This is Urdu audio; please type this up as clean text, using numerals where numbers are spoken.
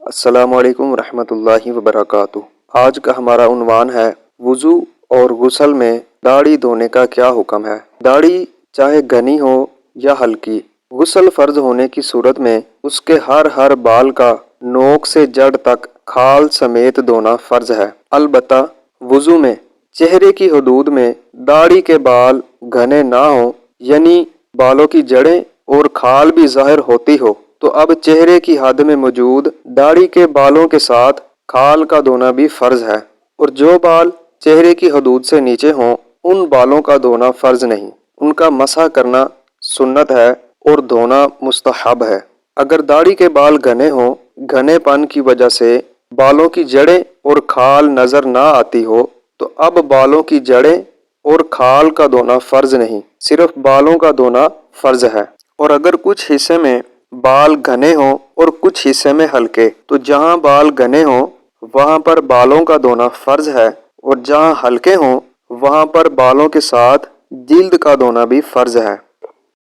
السلام علیکم ورحمۃ اللہ وبرکاتہ۔ آج کا ہمارا عنوان ہے وضو اور غسل میں داڑھی دھونے کا کیا حکم ہے۔ داڑھی چاہے گھنی ہو یا ہلکی، غسل فرض ہونے کی صورت میں اس کے ہر بال کا نوک سے جڑ تک کھال سمیت دھونا فرض ہے۔ البتہ وضو میں چہرے کی حدود میں داڑھی کے بال گھنے نہ ہوں، یعنی بالوں کی جڑیں اور کھال بھی ظاہر ہوتی ہو، تو اب چہرے کی حد میں موجود داڑھی کے بالوں کے ساتھ کھال کا دھونا بھی فرض ہے، اور جو بال چہرے کی حدود سے نیچے ہوں ان بالوں کا دھونا فرض نہیں، ان کا مسح کرنا سنت ہے اور دھونا مستحب ہے۔ اگر داڑھی کے بال گھنے ہوں، گھنے پن کی وجہ سے بالوں کی جڑیں اور کھال نظر نہ آتی ہو، تو اب بالوں کی جڑیں اور کھال کا دھونا فرض نہیں، صرف بالوں کا دھونا فرض ہے۔ اور اگر کچھ حصے میں بال گھنے ہوں اور کچھ حصے میں ہلکے، تو جہاں بال گھنے ہوں وہاں پر بالوں کا دھونا فرض ہے، اور جہاں ہلکے ہوں وہاں پر بالوں کے ساتھ جلد کا دھونا بھی فرض ہے۔